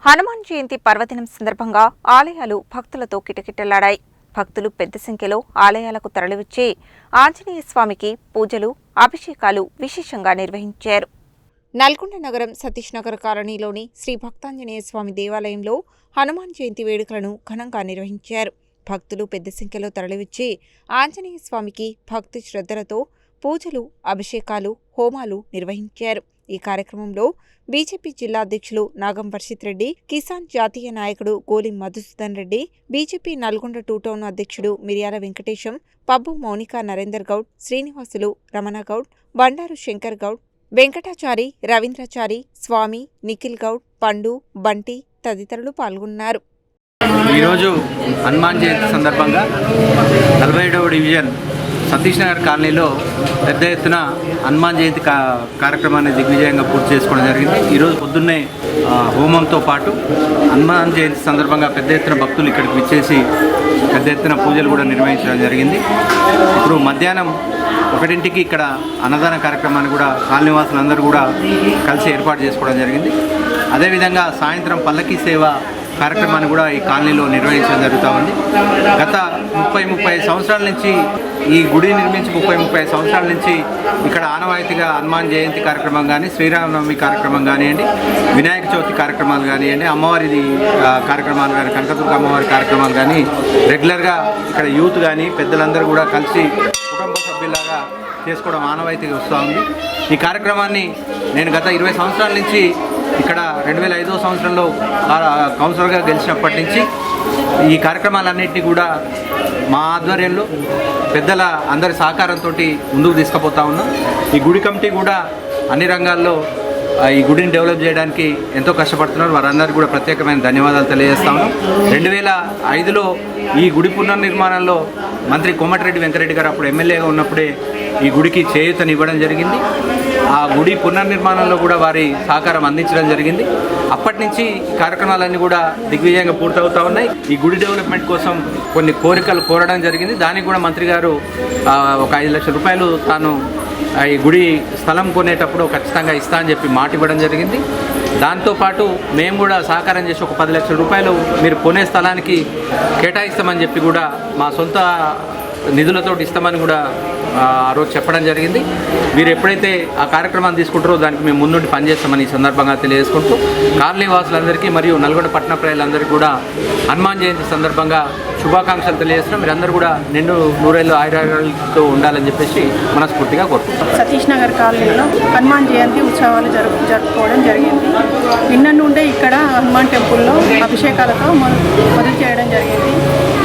హనుమాన్ జయంతి పర్వదినం సందర్భంగా ఆలయాలు భక్తులతో కిటకిటలాడాయి. భక్తులు పెద్ద సంఖ్యలో ఆలయాలకు తరలివచ్చి ఆంజనేయ స్వామికి పూజలు, అభిషేకాలు విశేషంగా నిర్వహించారు. నల్గొండ నగరం సతీష్ నగర్ కాలనీలోని శ్రీ భక్తాంజనేయ స్వామి దేవాలయంలో హనుమాన్ జయంతి వేడుకలను ఘనంగా నిర్వహించారు. భక్తులు పెద్ద సంఖ్యలో తరలివచ్చి ఆంజనేయ స్వామికి భక్తి శ్రద్ధలతో పూజలు, అభిషేకాలు, హోమాలు నిర్వహించారు. ఈ కార్యక్రమంలో బీజేపీ జిల్లా అధ్యక్షులు నాగం వర్షిత్ రెడ్డి, కిసాన్ జాతీయ నాయకుడు గోలి మధుసూదన్ రెడ్డి, బీజేపీ నల్గొండ 2 టౌన్ అధ్యక్షుడు మిర్యాల వెంకటేశం, పబ్బు మౌనికా నరేందర్ గౌడ్, శ్రీనివాసులు, రమణ గౌడ్, బండారు శంకర్ గౌడ్, వెంకటాచారి, రవీంద్రచారి, స్వామి, నిఖిల్ గౌడ్, పండు, బంటి తదితరులు పాల్గొన్నారు. ఈరోజు హనుమాన్ జయంతి సందర్భంగా 47వ డివిజన్ సతీష్ నగర్ కాలనీలో పెద్ద ఎత్తున హనుమాన్ జయంతి కార్యక్రమాన్ని దిగ్విజయంగా పూర్తి చేసుకోవడం జరిగింది. ఈరోజు పొద్దున్నే హోమంతో పాటు హనుమాన్ జయంతి సందర్భంగా పెద్ద ఎత్తున భక్తులు ఇక్కడికి విచ్చేసి పెద్ద ఎత్తున పూజలు కూడా నిర్వహించడం జరిగింది. ఇప్పుడు మధ్యాహ్నం 1ంటికి ఇక్కడ అన్నదాన కార్యక్రమాన్ని కూడా కాలనీవాసులందరూ కూడా కలిసి ఏర్పాటు చేసుకోవడం జరిగింది. అదేవిధంగా సాయంత్రం పల్లకీ సేవ కార్యక్రమాన్ని కూడా ఈ కాలనీలో నిర్వహించడం జరుగుతూ ఉంది. గత 30 సంవత్సరాల నుంచి ఈ గుడి నిర్మించి 30 సంవత్సరాల నుంచి ఇక్కడ ఆనవాయితీగా హనుమాన్ జయంతి కార్యక్రమం కానీ, శ్రీరామనవమి కార్యక్రమం కానివ్వండి, వినాయక చవితి కార్యక్రమాలు కానివ్వండి, అమ్మవారి కార్యక్రమాలు కానీ, కనకదుర్గ అమ్మవారి కార్యక్రమాలు కానీ రెగ్యులర్గా ఇక్కడ యూత్ కానీ పెద్దలందరూ కూడా కలిసి కుటుంబ సభ్యులాగా చేసుకోవడం ఆనవాయితీగా వస్తూ ఉంది. ఈ కార్యక్రమాన్ని నేను గత 20 సంవత్సరాల నుంచి ఇక్కడ 2005వ సంవత్సరంలో కౌన్సిలర్గా గెలిచినప్పటి నుంచి ఈ కార్యక్రమాలన్నింటినీ కూడా మా ఆధ్వర్యంలో పెద్దల అందరి సహకారంతో ముందుకు తీసుకుపోతా ఉన్నాం. ఈ గుడి కమిటీ కూడా అన్ని రంగాల్లో ఈ గుడిని డెవలప్ చేయడానికి ఎంతో కష్టపడుతున్నారు. వారందరికీ కూడా ప్రత్యేకమైన ధన్యవాదాలు తెలియజేస్తా ఉన్నాం. 2005లో ఈ గుడి పునర్నిర్మాణంలో మంత్రి కోమటిరెడ్డి వెంకరెడ్డి గారు అప్పుడు ఎమ్మెల్యేగా ఉన్నప్పుడే ఈ గుడికి చేయూతనివ్వడం జరిగింది. ఆ గుడి పునర్నిర్మాణంలో కూడా వారి సహకారం అందించడం జరిగింది. అప్పటి నుంచి కార్యక్రమాలన్నీ కూడా దిగ్విజయంగా పూర్తవుతూ ఉన్నాయి. ఈ గుడి డెవలప్మెంట్ కోసం కొన్ని కోరికలు కోరడం జరిగింది. దానికి కూడా మంత్రి గారు ఒక 5 లక్షల రూపాయలు తాను ఈ గుడి స్థలం కొనేటప్పుడు ఖచ్చితంగా ఇస్తా అని చెప్పి మాట ఇవ్వడం జరిగింది. దాంతోపాటు మేము కూడా సహకారం చేసి ఒక 10 లక్షల రూపాయలు మీరు కొనే స్థలానికి కేటాయిస్తామని చెప్పి కూడా మా సొంత నిధులతో ఇస్తామని కూడా ఆ రోజు చెప్పడం జరిగింది. మీరు ఎప్పుడైతే ఆ కార్యక్రమాన్ని తీసుకుంటారో దానికి మేము ముందుండి పనిచేస్తామని ఈ సందర్భంగా తెలియజేసుకుంటూ కాలనీ వాసులందరికీ మరియు నల్గొండ పట్టణ ప్రజలందరికీ కూడా హనుమాన్ జయంతి సందర్భంగా శుభాకాంక్షలు తెలియజేస్తున్నాం. మీరందరూ కూడా నిండు నూరేళ్ళు ఆయురాలతో ఉండాలని చెప్పేసి మనస్ఫూర్తిగా కోరుకుంటున్నాం. సతీష్ నగర్ కాలనీలో హనుమాన్ జయంతి ఉత్సవాలు జరుపుకోవడం జరిగింది. నిన్న నుండే ఇక్కడ హనుమాన్ టెంపుల్లో అభిషేకాలతో మొదలు చేయడం జరిగింది.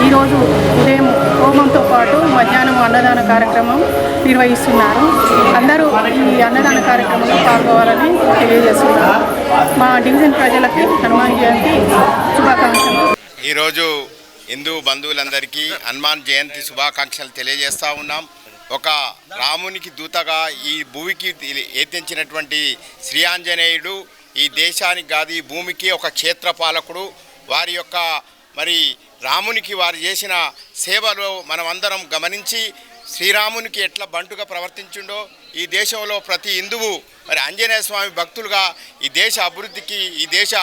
ఈరోజు ఉదయం హోమంతో పాటు మధ్యాహ్నం అన్నదాన కార్యక్రమం నిర్వహిస్తున్నారు. అందరూ ఈ అన్నదాన కార్యక్రమంలో పాల్గొవాలని తెలియజేస్తున్నారు. మా డివిజన్ ప్రజలకి హనుమాన్ జయంతి శుభాకాంక్షలు. ఈరోజు హిందూ బంధువులందరికీ హనుమాన్ జయంతి శుభాకాంక్షలు తెలియజేస్తూ ఉన్నాం. ఒక రామునికి దూతగా ఈ భూమికి ఎత్తించినటువంటి శ్రీ ఆంజనేయుడు ఈ దేశానికి కాదు ఈ భూమికి ఒక క్షేత్రపాలకుడు. వారి యొక్క మరి రామునికి వారు చేసిన సేవలో మనం అందరం గమనించి శ్రీరామునికి ఎట్లా బంటుగా ప్రవర్తించిండో ఈ దేశంలో ప్రతి హిందువు మరి ఆంజనేయ స్వామి భక్తులుగా ఈ దేశ అభివృద్ధికి ఈ దేశ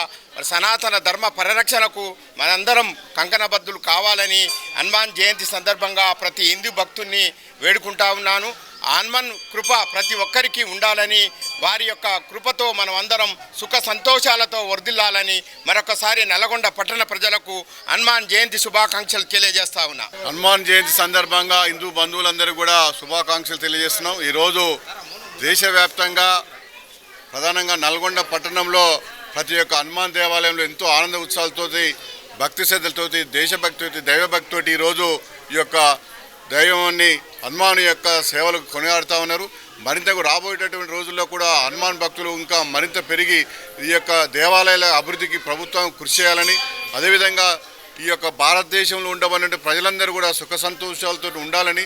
సనాతన ధర్మ పరిరక్షణకు మనందరం కంకణబద్ధులు కావాలని హనుమాన్ జయంతి సందర్భంగా ప్రతి హిందూ భక్తుల్ని వేడుకుంటా ఉన్నాను. హనుమాన్ కృప ప్రతి ఒక్కరికి ఉండాలని, వారి యొక్క కృపతో మనం అందరం సుఖ సంతోషాలతో వర్ధిల్లాలని మరొకసారి నల్గొండ పట్టణ ప్రజలకు హనుమాన్ జయంతి శుభాకాంక్షలు తెలియజేస్తా ఉన్నా. హనుమాన్ జయంతి సందర్భంగా హిందూ బంధువులందరూ కూడా శుభాకాంక్షలు తెలియజేస్తున్నాం. ఈరోజు దేశవ్యాప్తంగా ప్రధానంగా నల్గొండ పట్టణంలో ప్రతి ఒక్క హనుమాన్ దేవాలయంలో ఎంతో ఆనంద ఉత్సవాలతోటి, భక్తి శ్రద్ధలతోటి, దేశభక్తితోటి, దైవభక్తితోటి ఈరోజు ఈ యొక్క దైవాన్ని హనుమాన్ యొక్క సేవలకు కొనియాడుతూ ఉన్నారు. మరింత రాబోయేటటువంటి రోజుల్లో కూడా హనుమాన్ భక్తులు ఇంకా మరింత పెరిగి ఈ యొక్క దేవాలయాల అభివృద్ధికి ప్రభుత్వం కృషి చేయాలని, అదేవిధంగా ఈ యొక్క భారతదేశంలో ఉండబడిన ప్రజలందరూ కూడా సుఖ సంతోషాలతో ఉండాలని,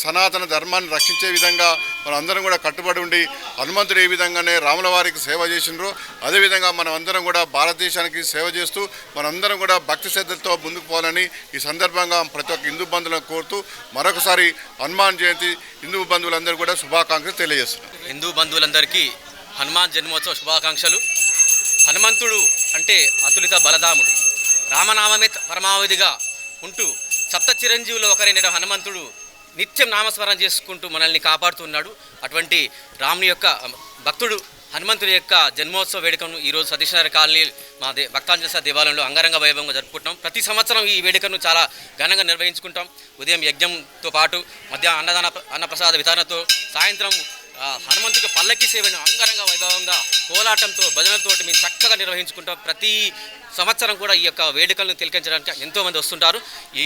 సనాతన ధర్మాన్ని రక్షించే విధంగా మనందరం కూడా కట్టుబడి ఉండి హనుమంతుడు ఏ విధంగానే రాముల వారికి సేవ చేసినారో అదేవిధంగా మనం అందరం కూడా భారతదేశానికి సేవ చేస్తూ మనందరం కూడా భక్తి శ్రద్ధలతో ముందుకు పోవాలని ఈ సందర్భంగా ప్రతి ఒక్క హిందూ బంధువులను కోరుతూ మరొకసారి హనుమాన్ జయంతి హిందూ బంధువులందరూ కూడా శుభాకాంక్షలు తెలియజేస్తున్నారు. హిందూ బంధువులందరికీ హనుమాన్ జన్మోత్సవ శుభాకాంక్షలు. హనుమంతుడు అంటే అతులిత బలధాముడు. రామనామమే పరమావధిగా ఉంటూ సప్త చిరంజీవులు ఒకరైన హనుమంతుడు నిత్యం నామస్మరణ చేసుకుంటూ మనల్ని కాపాడుతున్నాడు. అటువంటి రాముని యొక్క భక్తుడు హనుమంతుడి యొక్క జన్మోత్సవ వేడుకను ఈరోజు సతీష్నగర్ కాలనీ మా భక్తాంజనేయ దేవాలయంలో అంగరంగ వైభవంగా జరుపుకుంటాం. ప్రతి సంవత్సరం ఈ వేడుకను చాలా ఘనంగా నిర్వహించుకుంటాం. ఉదయం యజ్ఞంతో పాటు మధ్యాహ్నం అన్నప్రసాద వితరణతో, సాయంత్రం హనుమంతుడి పల్లకి సేవను అంగరంగ వైభవంగా కోలాటంతో భజనలతో మేము చక్కగా నిర్వహించుకుంటాం. ప్రతి సంవత్సరం కూడా ఈ యొక్క వేడుకలను తిలకించడానికి ఎంతోమంది వస్తుంటారు. ఈ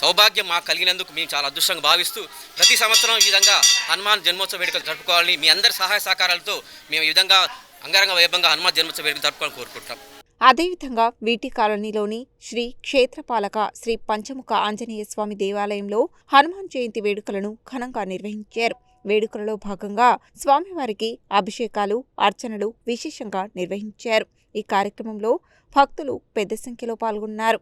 సౌభాగ్యం మాకు కలిగినందుకు మేము చాలా అదృష్టంగా భావిస్తూ ప్రతి సంవత్సరం ఈ విధంగా హనుమాన్ జన్మోత్సవ వేడుకలు జరుపుకోవాలని మీ అందరి సహాయ సహకారాలతో మేము ఈ విధంగా అంగరంగ వైభవంగా హనుమాన్ జన్మోత్సవ వేడుకలు జరుపుకోవాలని కోరుకుంటాం. అదేవిధంగా వీటి కాలనీలోని శ్రీ క్షేత్రపాలక శ్రీ పంచముఖ ఆంజనేయ స్వామి దేవాలయంలో హనుమాన్ జయంతి వేడుకలను ఘనంగా నిర్వహించారు. వేడుకలలో భాగంగా స్వామివారికి అభిషేకాలు, అర్చనలు విశేషంగా నిర్వహించారు. ఈ కార్యక్రమంలో భక్తులు పెద్ద సంఖ్యలో పాల్గొన్నారు.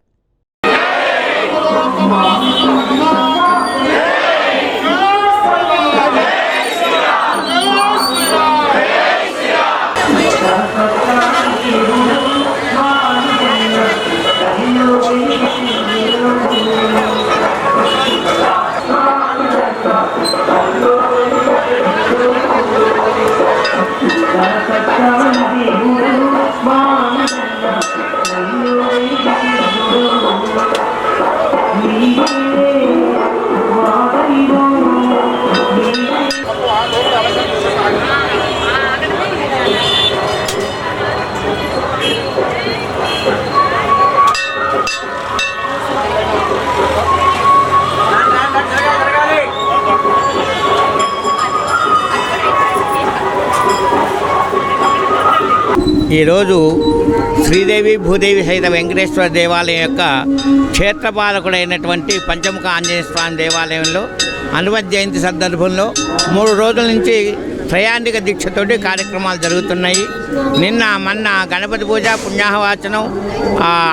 ఈరోజు శ్రీదేవి భూదేవి సహిత వెంకటేశ్వర దేవాలయం యొక్క క్షేత్రపాలకుడైనటువంటి పంచముఖ ఆంజనేయ స్వామి దేవాలయంలో హనుమత్ జయంతి సందర్భంలో 3 రోజుల నుంచి ప్రయాణిక దీక్షతోటి కార్యక్రమాలు జరుగుతున్నాయి. మొన్న గణపతి పూజ, పుణ్యాహవాచనం,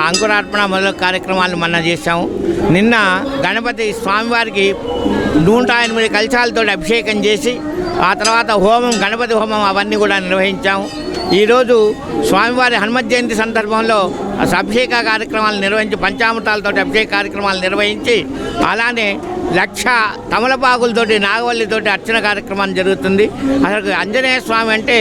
అంకురార్పణ మొదలగు కార్యక్రమాలు చేశాము. నిన్న గణపతి స్వామివారికి 108 కలశాలతో అభిషేకం చేసి ఆ తర్వాత హోమం, గణపతి హోమం అవన్నీ కూడా నిర్వహించాము. ఈరోజు స్వామివారి హనుమత్ జయంతి సందర్భంలో అభిషేక కార్యక్రమాలు నిర్వహించి, పంచామృతాలతో అభిషేక కార్యక్రమాలు నిర్వహించి, అలానే 1,00,000 తమలపాకులతోటి, నాగవల్లితోటి అర్చన కార్యక్రమం జరుగుతుంది. అసలు ఆంజనేయ స్వామి అంటే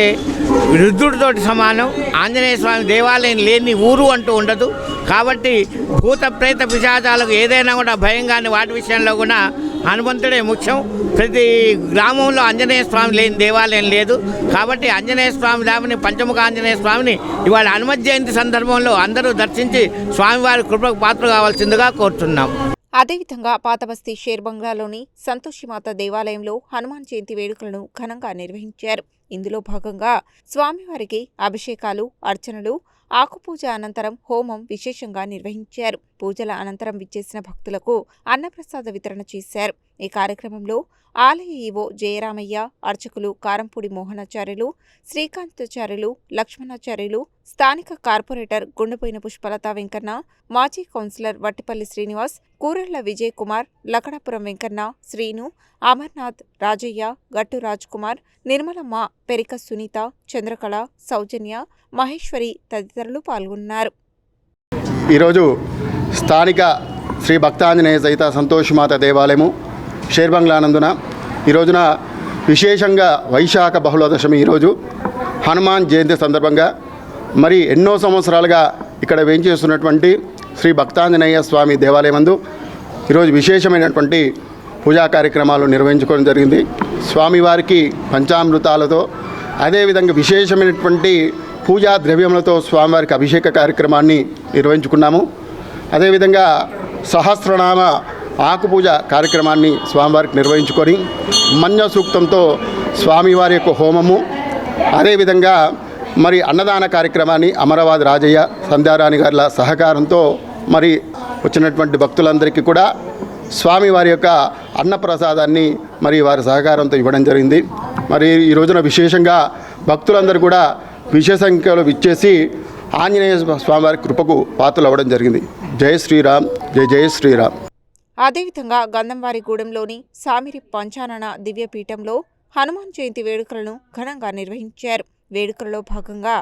రుద్రుడితోటి సమానం. ఆంజనేయ స్వామి దేవాలయం లేని ఊరు అంటూ ఉండదు. కాబట్టి భూత ప్రేత పిశాచాలకు ఏదైనా కూడా భయం కానీ వాటి విషయంలో కూడా హనుమంతుడే ముఖ్యం. ప్రతి గ్రామంలో ఆంజనేయ స్వామి లేని దేవాలయం లేదు. కాబట్టి ఆంజనేయ స్వామి దాని పంచముఖ ఆంజనేయ స్వామిని ఇవాళ హనుమత్ జయంతి సందర్భంలో అందరూ దర్శించి స్వామివారి కృపకు పాత్ర కావాల్సిందిగా కోరుతున్నాం. అదేవిధంగా పాతబస్తీ షేర్ బంగ్లాలోని సంతోషిమాత దేవాలయంలో హనుమాన్ జయంతి వేడుకలను ఘనంగా నిర్వహించారు. ఇందులో భాగంగా స్వామివారికి అభిషేకాలు, అర్చనలు, ఆకుపూజ అనంతరం హోమం విశేషంగా నిర్వహించారు. పూజల అనంతరం విచ్చేసిన భక్తులకు అన్నప్రసాద వితరణ చేశారు. ఈ కార్యక్రమంలో ఆలయ ఈవో జయరామయ్య, అర్చకులు కారంపూడి మోహనాచార్యులు, శ్రీకాంతాచార్యులు, లక్ష్మణాచార్యులు, స్థానిక కార్పొరేటర్ గుండెపోయిన పుష్పలత వెంకన్న, మాజీ కౌన్సిలర్ వట్టిపల్లి శ్రీనివాస్, కూరెళ్ల విజయ్ కుమార్, లకడాపురం వెంకన్న, శ్రీను, అమర్నాథ్, రాజయ్య, గట్టు రాజ్ కుమార్, నిర్మలమ్మ, పెరిక సునీత, చంద్రకళ, సౌజన్య, మహేశ్వరి తదితరులు పాల్గొన్నారు. ఈరోజు స్థానిక శ్రీ భక్తాంజనేయ సహిత సంతోషిమాత దేవాలయము షేర్బంగ్లానందున ఈ రోజున విశేషంగా వైశాఖ బహుళదశమి ఈరోజు హనుమాన్ జయంతి సందర్భంగా మరి ఎన్నో సంవత్సరాలుగా ఇక్కడ వేంచేస్తున్నటువంటి శ్రీ భక్తాంజనేయ స్వామి దేవాలయమందు ఈరోజు విశేషమైనటువంటి పూజా కార్యక్రమాలు నిర్వహించుకోవడం జరిగింది. స్వామివారికి పంచామృతాలతో అదేవిధంగా విశేషమైనటువంటి పూజా ద్రవ్యములతో స్వామివారికి అభిషేక కార్యక్రమాన్ని నిర్వహించుకున్నాము. అదేవిధంగా సహస్రనామ ఆకుపూజ కార్యక్రమాన్ని స్వామివారికి నిర్వహించుకొని మన్య సూక్తంతో స్వామివారి యొక్క హోమము, అదేవిధంగా మరి అన్నదాన కార్యక్రమాన్ని అమరవాది రాజయ్య, సంధ్యారాణి గారుల సహకారంతో మరి వచ్చినటువంటి భక్తులందరికీ కూడా స్వామివారి యొక్క అన్నప్రసాదాన్ని మరి వారి సహకారంతో ఇవ్వడం జరిగింది. మరి ఈ రోజున విశేషంగా భక్తులందరూ కూడా విశేష సంఖ్యలో విచ్చేసి ఆంజనేయ స్వామివారి కృపకు పాత్రలు అవ్వడం జరిగింది. జై శ్రీరామ్, జై జై శ్రీరామ్. అదేవిధంగా గంధంవారిగూడెంలోని సామిరి పంచానన దివ్యపీఠంలో హనుమాన్ జయంతి వేడుకలను ఘనంగా నిర్వహించారు. వేడుకలలో భాగంగా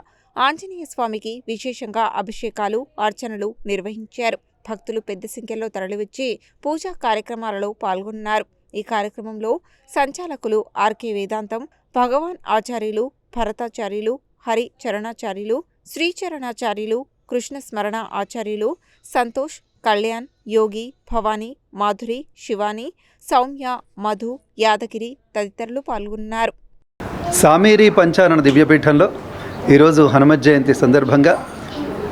ఆంజనేయ స్వామికి విశేషంగా అభిషేకాలు, అర్చనలు నిర్వహించారు. భక్తులు పెద్ద సంఖ్యలో తరలివచ్చి పూజా కార్యక్రమాలలో పాల్గొన్నారు. ఈ కార్యక్రమంలో సంచాలకులు ఆర్కే వేదాంతం, భగవాన్ ఆచార్యులు, భరతాచార్యులు, హరి చరణాచార్యులు, శ్రీచరణాచార్యులు, కృష్ణ స్మరణ ఆచార్యులు, సంతోష్, కళ్యాణ్, యోగి, భవానీ, మాధురి, శివాని, సౌమ్య, మధు, యాదగిరి తదితరులు పాల్గొన్నారు. సామేరి పంచానన దివ్యపీఠంలో ఈరోజు హనుమత్ జయంతి సందర్భంగా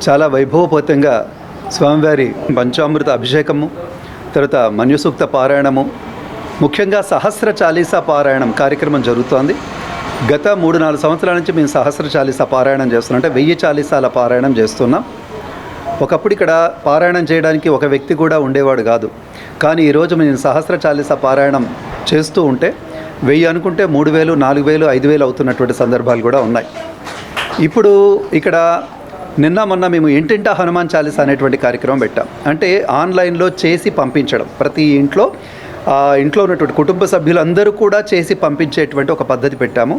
చాలా వైభవపూతంగా స్వామివారి పంచామృత అభిషేకము, తర్వాత మన్యుసూక్త పారాయణము, ముఖ్యంగా సహస్ర చాలీసా పారాయణం కార్యక్రమం జరుగుతోంది. గత 3-4 సంవత్సరాల నుంచి మేము సహస్ర చాలీసా పారాయణం చేస్తున్నాం. అంటే 1000 చాలీసాల పారాయణం చేస్తున్నాం. ఒకప్పుడు ఇక్కడ పారాయణం చేయడానికి ఒక వ్యక్తి కూడా ఉండేవాడు కాదు. కానీ ఈరోజు మేము సహస్ర చాలీసా పారాయణం చేస్తూ ఉంటే 1000 అనుకుంటే 3000, 4000, 5000 అవుతున్నటువంటి సందర్భాలు కూడా ఉన్నాయి. ఇప్పుడు ఇక్కడ నిన్న మొన్న మేము ఇంటింటా హనుమాన్ చాలీసా అనేటువంటి కార్యక్రమం పెట్టాం. అంటే ఆన్లైన్లో చేసి పంపించడం, ప్రతి ఇంట్లో ఉన్నటువంటి కుటుంబ సభ్యులందరూ కూడా చేసి పంపించేటువంటి ఒక పద్ధతి పెట్టాము.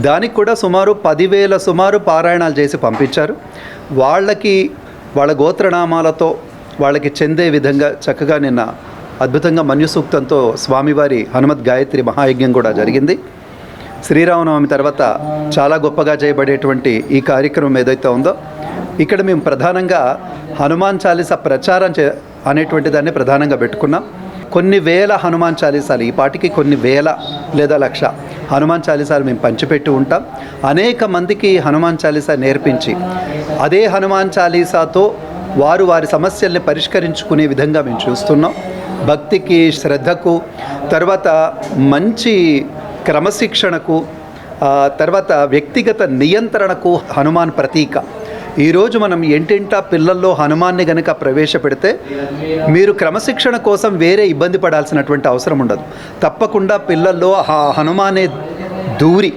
దానికి కూడా సుమారు 10,000 పారాయణాలు చేసి పంపించారు. వాళ్ళ గోత్రనామాలతో వాళ్ళకి చెందే విధంగా చక్కగా నిన్న అద్భుతంగా మన్యుసూక్తంతో స్వామివారి హనుమత్ గాయత్రి మహాయజ్ఞం కూడా జరిగింది. శ్రీరామనవమి తర్వాత చాలా గొప్పగా చేయబడేటువంటి ఈ కార్యక్రమం ఏదైతే ఉందో ఇక్కడ మేము ప్రధానంగా హనుమాన్ చాలీసా ప్రచారం అనేటువంటి దాన్ని ప్రధానంగా పెట్టుకున్నాం. కొన్ని వేల హనుమాన్ చాలీసాలు, ఈ పాటికి కొన్ని వేల లేదా 1,00,000 హనుమాన్ చాలీసాలు మేము పంచిపెట్టి ఉంటాం. అనేక మందికి హనుమాన్ చాలీసా నేర్పించి అదే హనుమాన్ చాలీసాతో వారి సమస్యల్ని పరిష్కరించుకునే విధంగా మేము చూస్తున్నాం. భక్తికి, శ్రద్ధకు, తర్వాత మంచి క్రమశిక్షణకు, తర్వాత వ్యక్తిగత నియంత్రణకు హనుమాన్ ప్రతీక. ఈరోజు మనం ఇంటింటా పిల్లల్లో హనుమాన్ని గనక ప్రవేశపెడితే మీరు క్రమశిక్షణ కోసం వేరే ఇబ్బంది పడాల్సినటువంటి అవసరం ఉండదు. తప్పకుండా పిల్లల్లో హనుమానే దూరి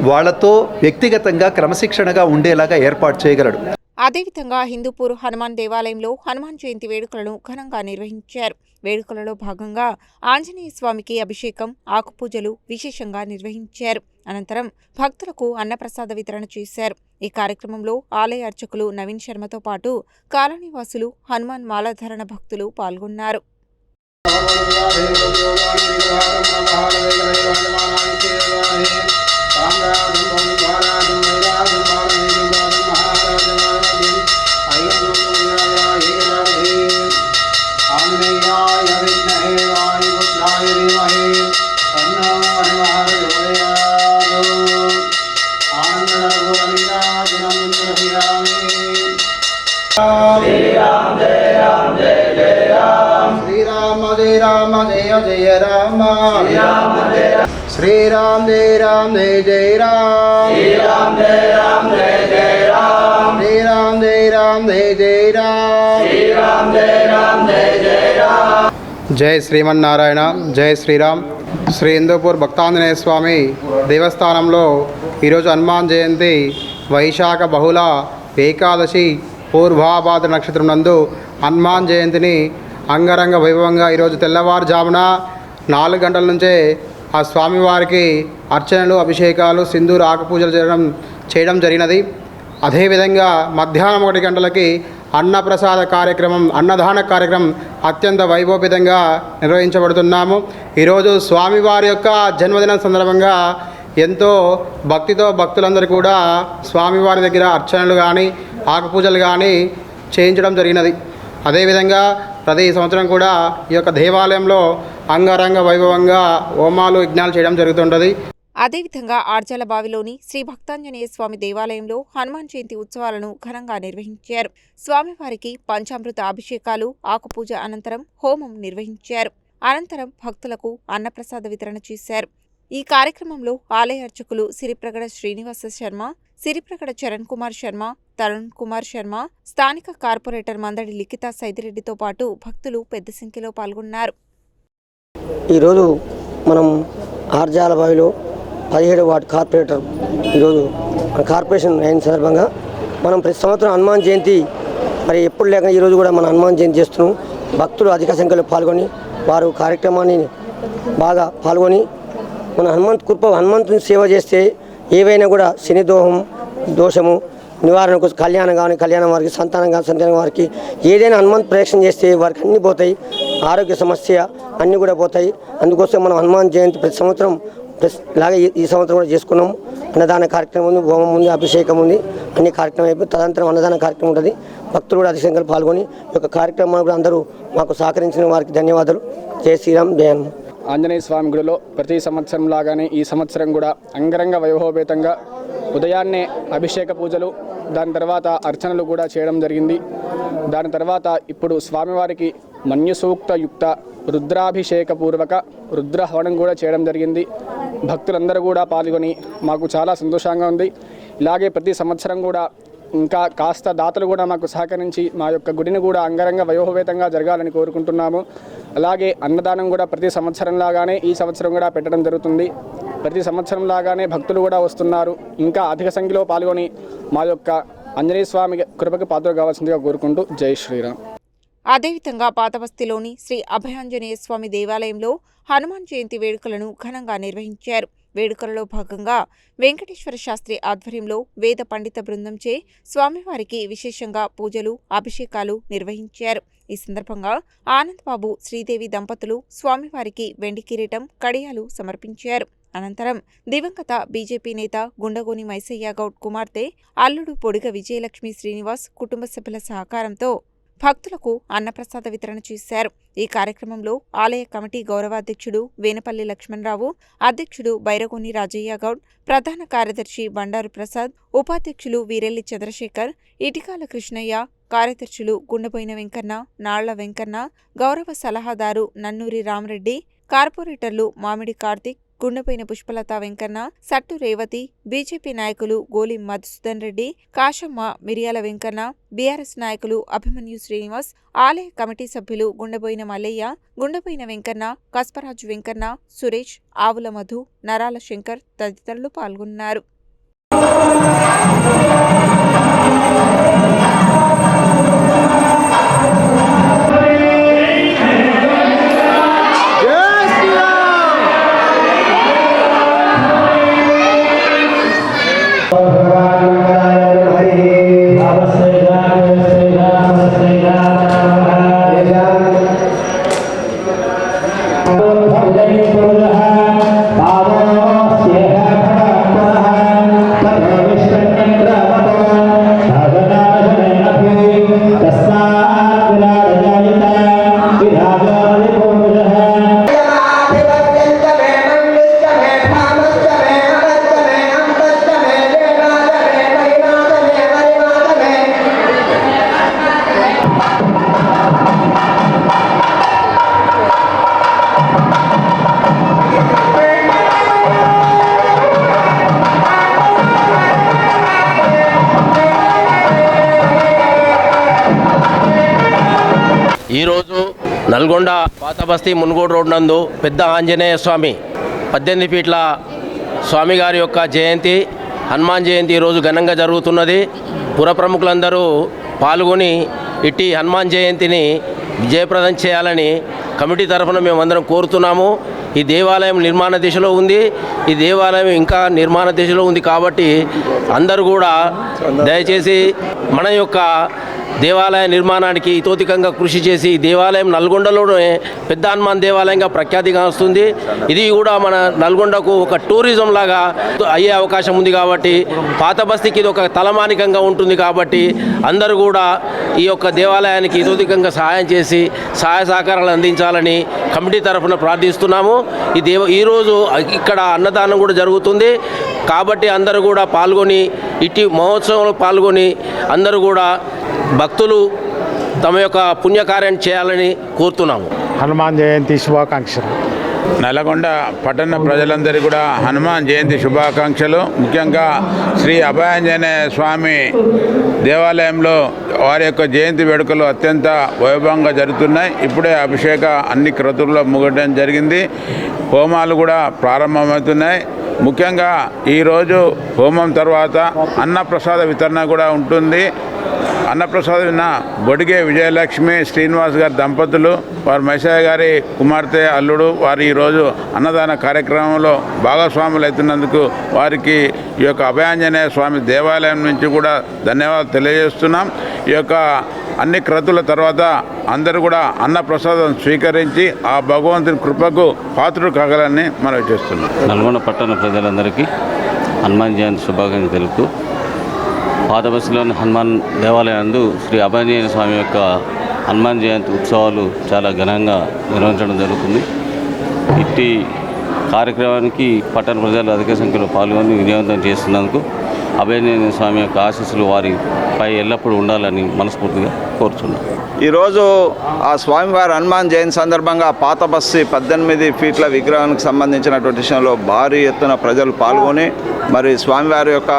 వాళ్ళతో వ్యక్తిగతంగా క్రమశిక్షణగా ఉండేలాగా ఏర్పాటు చేయగలడు. అదేవిధంగా హిందూపూర్ హనుమాన్ దేవాలయంలో హనుమాన్ జయంతి వేడుకలను ఘనంగా నిర్వహించారు. వేడుకలలో భాగంగా ఆంజనేయ స్వామికి అభిషేకం, ఆకుపూజలు విశేషంగా నిర్వహించారు. అనంతరం భక్తులకు అన్నప్రసాద వితరణ చేశారు. ఈ కార్యక్రమంలో ఆలయ అర్చకులు నవీన్ శర్మతో పాటు కాలనీవాసులు, హనుమాన్ మాలాధారణ భక్తులు పాల్గొన్నారు. जय राम, श्री राम जय राम जय जय राम, श्री राम जय राम जय जय राम, श्री राम जय राम जय जय राम, श्री राम जय राम जय जय राम. जय श्रीमन्नारायण, जय శ్రీరామ్. శ్రీ హిందూపూర్ భక్తాంజనేయ స్వామి దేవస్థానంలో ఈరోజు హనుమాన్ జయంతి వైశాఖ బహుళ ఏకాదశి పూర్వాభాద్ర నక్షత్రం నందు హనుమాన్ జయంతిని అంగరంగ వైభవంగా ఈరోజు తెల్లవారుజామున 4 గంటల నుంచే ఆ స్వామివారికి అర్చనలు, అభిషేకాలు, సింధూరు ఆకుపూజలు చేయడం జరిగినది. అదేవిధంగా మధ్యాహ్నం 1 గంటలకి అన్నప్రసాద కార్యక్రమం, అన్నదాన కార్యక్రమం అత్యంత వైభవపేతంగా నిర్వహించబడుతున్నాము. ఈరోజు స్వామివారి యొక్క జన్మదినం సందర్భంగా ఎంతో భక్తితో భక్తులందరూ కూడా స్వామివారి దగ్గర అర్చనలు కానీ, ఆకుపూజలు కానీ చేయించడం జరిగినది. అదేవిధంగా ప్రతి సంవత్సరం కూడా ఈ యొక్క దేవాలయంలో అంగరంగ వైభవంగా హోమాలు, యజ్ఞాలు చేయడం జరుగుతుంటుంది. అదేవిధంగా ఆర్జాలబావిలోని శ్రీ భక్తాంజనేయ స్వామి దేవాలయంలో హనుమాన్ జయంతి ఉత్సవాలను ఘనంగా నిర్వహించారు. స్వామివారికి పంచామృత అభిషేకాలు, ఆకుపూజ అనంతరం హోమం నిర్వహించారు. అనంతరం భక్తులకు అన్నప్రసాద వితరణ చేశారు. ఈ కార్యక్రమంలో ఆలయ అర్చకులు సిరిప్రగడ శ్రీనివాస శర్మ, సిరిప్రగడ చరణ్ కుమార్ శర్మ, తరుణ్ కుమార్ శర్మ, స్థానిక కార్పొరేటర్ మందడి లిఖిత సైదిరెడ్డితో పాటు భక్తులు పెద్ద సంఖ్యలో పాల్గొన్నారు. ఈరోజు మనం ఆర్జాలబావిలో 17 వార్డు కార్పొరేటర్ ఈరోజు కార్పొరేషన్ అయిన సందర్భంగా మనం ప్రతి సంవత్సరం హనుమాన్ జయంతి మరి ఎప్పుడు లేక ఈరోజు కూడా మనం హనుమాన్ జయంతి చేస్తున్నాం. భక్తులు అధిక సంఖ్యలో పాల్గొని వారు కార్యక్రమాన్ని బాగా పాల్గొని మన హనుమంతుని సేవ చేస్తే ఏవైనా కూడా శని దోషము నివారణకు కళ్యాణం కానీ కళ్యాణం వారికి, సంతానం కానీ సంతానం వారికి, ఏదైనా హనుమాన్ ప్రదక్షిణ చేస్తే వారికి అన్నీ పోతాయి, ఆరోగ్య సమస్య అన్నీ కూడా పోతాయి. అందుకోసం మనం హనుమాన్ జయంతి ప్రతి సంవత్సరం లాగా ఈ సంవత్సరం కూడా చేసుకున్నాము. అన్నదాన కార్యక్రమం ఉంది, హోమం ఉంది, అభిషేకం ఉంది, అన్ని కార్యక్రమం అయిపోయి తదనంతరం అన్నదాన కార్యక్రమం ఉంటుంది. భక్తులు కూడా అధికంగా పాల్గొని ఈ యొక్క కార్యక్రమాన్ని కూడా అందరూ మాకు సహకరించిన వారికి ధన్యవాదాలు. జై శ్రీరామ్, జయ హనుమాన్. ఆంజనేయ స్వామి గుడిలో ప్రతి సంవత్సరం లాగానే ఈ సంవత్సరం కూడా అంగరంగ వైభవపేతంగా ఉదయాన్నే అభిషేక పూజలు, దాని తర్వాత అర్చనలు కూడా చేయడం జరిగింది. దాని తర్వాత ఇప్పుడు స్వామివారికి మన్యుసూక్త యుక్త రుద్రాభిషేక పూర్వక రుద్రహవనం కూడా చేయడం జరిగింది. భక్తులందరూ కూడా పాల్గొని మాకు చాలా సంతోషంగా ఉంది. ఇలాగే ప్రతి సంవత్సరం కూడా ఇంకా కాస్త దాతలు కూడా మాకు సహకరించి మా యొక్క గుడిని కూడా అంగరంగ వైభవపేతంగా జరగాలని కోరుకుంటున్నాము. అలాగే అన్నదానం కూడా ప్రతి సంవత్సరం లాగానే ఈ సంవత్సరం కూడా పెట్టడం జరుగుతుంది. ప్రతి సంవత్సరం లాగానే భక్తులు కూడా వస్తున్నారు. ఇంకా అధిక సంఖ్యలో పాల్గొని మా యొక్క ఆంజనేయ స్వామి కృపకు పాత్ర కావాల్సిందిగా కోరుకుంటూ జై శ్రీరామ్. అదేవిధంగా పాతబస్తీలోని శ్రీ అభయాంజనేయ స్వామి దేవాలయంలో హనుమాన్ జయంతి వేడుకలను ఘనంగా నిర్వహించారు. వేడుకలలో భాగంగా వెంకటేశ్వర శాస్త్రి ఆధ్వర్యంలో వేద పండిత బృందంచే స్వామివారికి విశేషంగా పూజలు, అభిషేకాలు నిర్వహించారు. ఈ సందర్భంగా ఆనందబాబు, శ్రీదేవి దంపతులు స్వామివారికి వెండి కిరీటం, కడియాలు సమర్పించారు. అనంతరం దివంగత బీజేపీ నేత గుండగోని మైసయ్య గౌడ్ కుమార్తె అల్లుడు పొడిగ విజయలక్ష్మి శ్రీనివాస్ కుటుంబ సభ్యుల సహకారంతో భక్తులకు అన్నప్రసాద వితరణ చేశారు. ఈ కార్యక్రమంలో ఆలయ కమిటీ గౌరవాధ్యక్షుడు వేనపల్లి లక్ష్మణరావు, అధ్యక్షుడు బైరగోని రాజయ్య గౌడ్, ప్రధాన కార్యదర్శి బండారు ప్రసాద్, ఉపాధ్యక్షులు వీరెల్లి చంద్రశేఖర్, ఇటికాల కృష్ణయ్య, కార్యదర్శులు గుండబోయిన వెంకన్న, నాళ్ల వెంకన్న, గౌరవ సలహాదారు నన్నూరి రామరెడ్డి, కార్పొరేటర్లు మామిడి కార్తిక్, గుండెపోయిన పుష్పలత వెంకన్న, సట్టు రేవతి, బీజేపీ నాయకులు గోలి మధుసూదన్ రెడ్డి, కాశమ్మ, మిరియాల వెంకన్న, బీఆర్ఎస్ నాయకులు అభిమన్యు శ్రీనివాస్, ఆలయ కమిటీ సభ్యులు గుండెపోయిన మల్లయ్య, గుండెపోయిన వెంకన్న, కస్పరాజు వెంకన్న, సురేష్, ఆవుల మధు, నరాల శంకర్ తదితరులు పాల్గొన్నారు. ఈరోజు నల్గొండ పాతబస్తీ మున్గోడు రోడ్ నందు పెద్ద ఆంజనేయ స్వామి 18 ఫీట్ల స్వామిగారి యొక్క జయంతి, హనుమాన్ జయంతి ఈరోజు ఘనంగా జరుగుతున్నది. పుర ప్రముఖులందరూ పాల్గొని ఇట్టి హనుమాన్ జయంతిని విజయప్రదం చేయాలని కమిటీ తరఫున మేమందరం కోరుతున్నాము. ఈ దేవాలయం నిర్మాణ దిశలో ఉంది. ఈ దేవాలయం ఇంకా నిర్మాణ దిశలో ఉంది కాబట్టి అందరూ కూడా దయచేసి మన యొక్క దేవాలయ నిర్మాణానికి ఇతోధికంగా కృషి చేసి దేవాలయం నల్గొండలోనే పెద్ద హనుమాన్ దేవాలయంగా ప్రఖ్యాతిగా వస్తుంది. ఇది కూడా మన నల్గొండకు ఒక టూరిజం లాగా అయ్యే అవకాశం ఉంది కాబట్టి పాతబస్తీకి ఇది ఒక తలమానికంగా ఉంటుంది కాబట్టి అందరూ కూడా ఈ యొక్క దేవాలయానికి ఇతోధికంగా సహాయం చేసి సహాయ సహకారాలు అందించాలని కమిటీ తరఫున ప్రార్థిస్తున్నాము. ఈరోజు ఇక్కడ అన్నదానం కూడా జరుగుతుంది కాబట్టి అందరూ కూడా పాల్గొని ఇట్టి మహోత్సవంలో పాల్గొని అందరూ కూడా భక్తులు తమ యొక్క పుణ్యకార్యం చేయాలని కోరుతున్నాము. హనుమాన్ జయంతి శుభాకాంక్షలు. నల్గొండ పట్టణ ప్రజలందరికీ కూడా హనుమాన్ జయంతి శుభాకాంక్షలు. ముఖ్యంగా శ్రీ అభయాంజనేయ స్వామి దేవాలయంలో వారి యొక్క జయంతి వేడుకలు అత్యంత వైభవంగా జరుగుతున్నాయి. ఇప్పుడే అభిషేక అన్ని క్రతువుల్లో ముగడం జరిగింది. హోమాలు కూడా ప్రారంభమవుతున్నాయి. ముఖ్యంగా ఈరోజు హోమం తర్వాత అన్నప్రసాద వితరణ కూడా ఉంటుంది. అన్నప్రసాదం బొడిగే విజయలక్ష్మి శ్రీనివాస్ గారి దంపతులు, వారి మహేశ్వర గారి కుమార్తె అల్లుడు వారు ఈరోజు అన్నదాన కార్యక్రమంలో భాగస్వాములు అవుతున్నందుకు వారికి ఈ యొక్క అభయాంజనేయ స్వామి దేవాలయం నుంచి కూడా ధన్యవాదాలు తెలియజేస్తున్నాం. ఈ యొక్క అన్ని క్రతుల తర్వాత అందరూ కూడా అన్నప్రసాదం స్వీకరించి ఆ భగవంతుని కృపకు పాత్రుడు కాగలని మనం చేస్తున్నాం. నల్గొండ పట్టణ ప్రజలందరికీ హనుమాన్ జయంతి శుభాకాంక్షలు తెలుపుతూ పాత బస్సులోని హనుమాన్ దేవాలయందు శ్రీ అభయాంజనేయ స్వామి యొక్క హనుమాన్ జయంతి ఉత్సవాలు చాలా ఘనంగా నిర్వహించడం జరుగుతుంది. ఇట్టి కార్యక్రమానికి పట్టణ ప్రజలు అధిక సంఖ్యలో పాల్గొని విజయవంతం చేస్తున్నందుకు అభయాంజనేయ స్వామి యొక్క ఆశీస్సులు వారిపై ఎల్లప్పుడూ ఉండాలని మనస్ఫూర్తిగా కోరుతున్నాం. ఈరోజు ఆ స్వామివారి హనుమాన్ జయంతి సందర్భంగా పాత బస్సు 18 ఫీట్ల విగ్రహానికి సంబంధించినటువంటి విషయంలో భారీ ఎత్తున ప్రజలు పాల్గొని మరి స్వామివారి యొక్క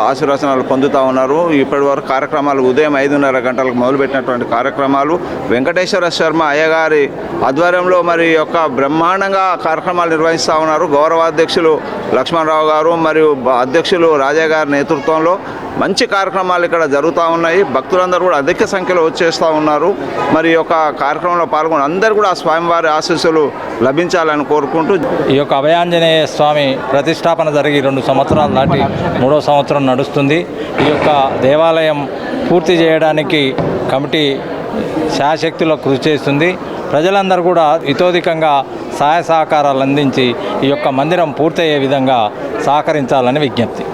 ఆశీర్వచనాలు పొందుతూ ఉన్నారు. ఇప్పటి వరకు కార్యక్రమాలు ఉదయం 5:30 గంటలకు మొదలుపెట్టినటువంటి కార్యక్రమాలు వెంకటేశ్వర శర్మ అయ్యగారి ఆధ్వర్యంలో మరి యొక్క బ్రహ్మాండంగా కార్యక్రమాలు నిర్వహిస్తూ ఉన్నారు. గౌరవాధ్యక్షులు లక్ష్మణరావు గారు మరియు అధ్యక్షులు రాజా గారి నేతృత్వంలో మంచి కార్యక్రమాలు ఇక్కడ జరుగుతూ ఉన్నాయి. భక్తులందరూ కూడా అధిక సంఖ్యలో వచ్చేస్తూ ఉన్నారు. మరి ఈ యొక్క కార్యక్రమంలో పాల్గొని అందరూ కూడా స్వామివారి ఆశీస్సులు లభించాలని కోరుకుంటూ ఈ యొక్క అభయాంజనేయ స్వామి ప్రతిష్టాపన జరిగి 2 సంవత్సరాలు దాటి 3వ సంవత్సరం నడుస్తుంది. ఈ యొక్క దేవాలయం పూర్తి చేయడానికి కమిటీ శాయశక్తిలో కృషి చేస్తుంది. ప్రజలందరూ కూడా ఇతోధికంగా సహాయ సహకారాలు అందించి ఈ యొక్క మందిరం పూర్తయ్యే విధంగా సహకరించాలని విజ్ఞప్తి.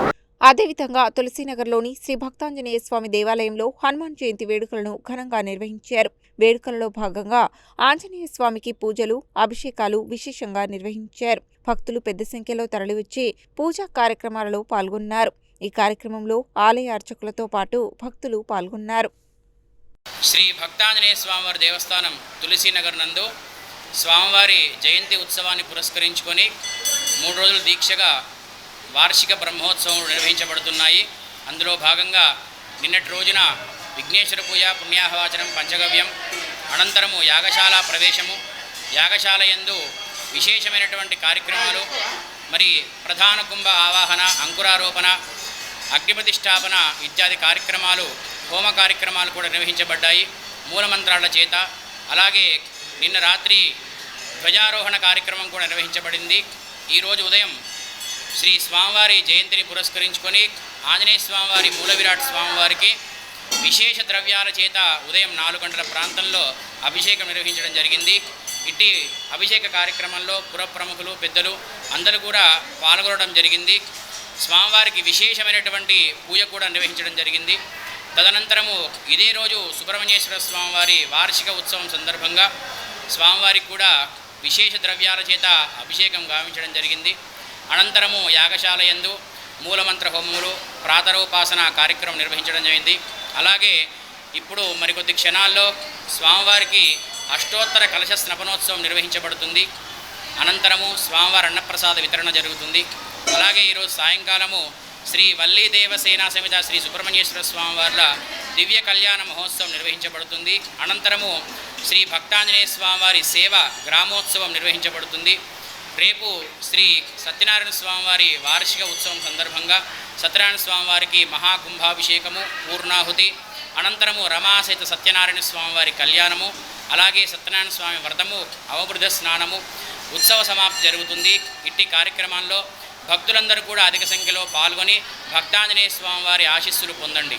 అదేవిధంగా తులసీనగర్లోని శ్రీ భక్తాంజనేయ స్వామి దేవాలయంలో హనుమాన్ జయంతి వేడుకలను ఘనంగా నిర్వహించారు. వేడుకలలో భాగంగా ఆంజనేయ స్వామికి పూజలు, అభిషేకాలు విశేషంగా నిర్వహించారు. భక్తులు పెద్ద సంఖ్యలో తరలివచ్చి పూజా కార్యక్రమాలలో పాల్గొన్నారు. ఈ కార్యక్రమంలో ఆలయ అర్చకులతో పాటు భక్తులు పాల్గొన్నారు. శ్రీ భక్తాంజనేయ స్వామివారి దేవస్థానం తులసీనగర్ నందు స్వామివారి జయంతి ఉత్సవాన్ని పురస్కరించుకొని 3 రోజుల దీక్షగా వార్షిక బ్రహ్మోత్సవం నిర్వహించబడుతున్నాయి. అందులో భాగంగా నిన్నటి రోజున విఘ్నేశ్వర పూజ, పుణ్యాహవాచనం, పంచగవ్యం, అనంతరము యాగశాల ప్రవేశము, యాగశాల యందు విశేషమైనటువంటి కార్యక్రమాలు, మరి ప్రధాన కుంభ ఆవాహన, అంకురారోపణ, అగ్నిప్రతిష్టాపన ఇత్యాది కార్యక్రమాలు, హోమ కార్యక్రమాలు కూడా నిర్వహించబడ్డాయి మూలమంత్రాల చేత. అలాగే నిన్న రాత్రి ధ్వజారోహణ కార్యక్రమం కూడా నిర్వహించబడింది. ఈరోజు ఉదయం శ్రీ స్వామివారి జయంతిని పురస్కరించుకొని ఆంజనేయ స్వామివారి మూల విరాట్ స్వామివారికి విశేష ద్రవ్యాల చేత ఉదయం 4 గంటల ప్రాంతంలో అభిషేకం నిర్వహించడం జరిగింది. ఇట్టి అభిషేక కార్యక్రమంలో పుర ప్రముఖులు, పెద్దలు అందరూ కూడా పాల్గొనడం జరిగింది. స్వామివారికి విశేషమైనటువంటి పూజ కూడా నిర్వహించడం జరిగింది. తదనంతరము ఇదే రోజు సుబ్రహ్మణ్యేశ్వర స్వామివారి వార్షిక ఉత్సవం సందర్భంగా స్వామివారికి కూడా విశేష ద్రవ్యాల చేత అభిషేకం గావించడం జరిగింది. అనంతరము యాగశాల యందు మూలమంత్ర హోమములు, ప్రాతరోపాసన కార్యక్రమం నిర్వహించడం జరిగింది. అలాగే ఇప్పుడు మరికొద్ది క్షణాల్లో స్వామివారికి అష్టోత్తర కలశ స్నపనోత్సవం నిర్వహించబడుతుంది. అనంతరము స్వామివారి అన్నప్రసాద వితరణ జరుగుతుంది. అలాగే ఈరోజు సాయంకాలము శ్రీ వల్లీ దేవసేనా సమిత శ్రీ సుబ్రహ్మణ్యేశ్వర స్వామివార్ల దివ్య కళ్యాణ మహోత్సవం నిర్వహించబడుతుంది. అనంతరము శ్రీ భక్తాంజనేయ స్వామివారి సేవ గ్రామోత్సవం నిర్వహించబడుతుంది. రేపు శ్రీ సత్యనారాయణ స్వామివారి వార్షిక ఉత్సవం సందర్భంగా సత్యనారాయణ స్వామివారికి మహాకుంభాభిషేకము, పూర్ణాహుతి, అనంతరము రమాసహిత సత్యనారాయణ స్వామివారి కళ్యాణము, అలాగే సత్యనారాయణ స్వామి వ్రతము, అవబృధ స్నానము, ఉత్సవ సమాప్తి జరుగుతుంది. ఇట్టి కార్యక్రమాల్లో భక్తులందరూ కూడా అధిక సంఖ్యలో పాల్గొని భక్తాంజనేయ స్వామివారి ఆశీస్సులు పొందండి.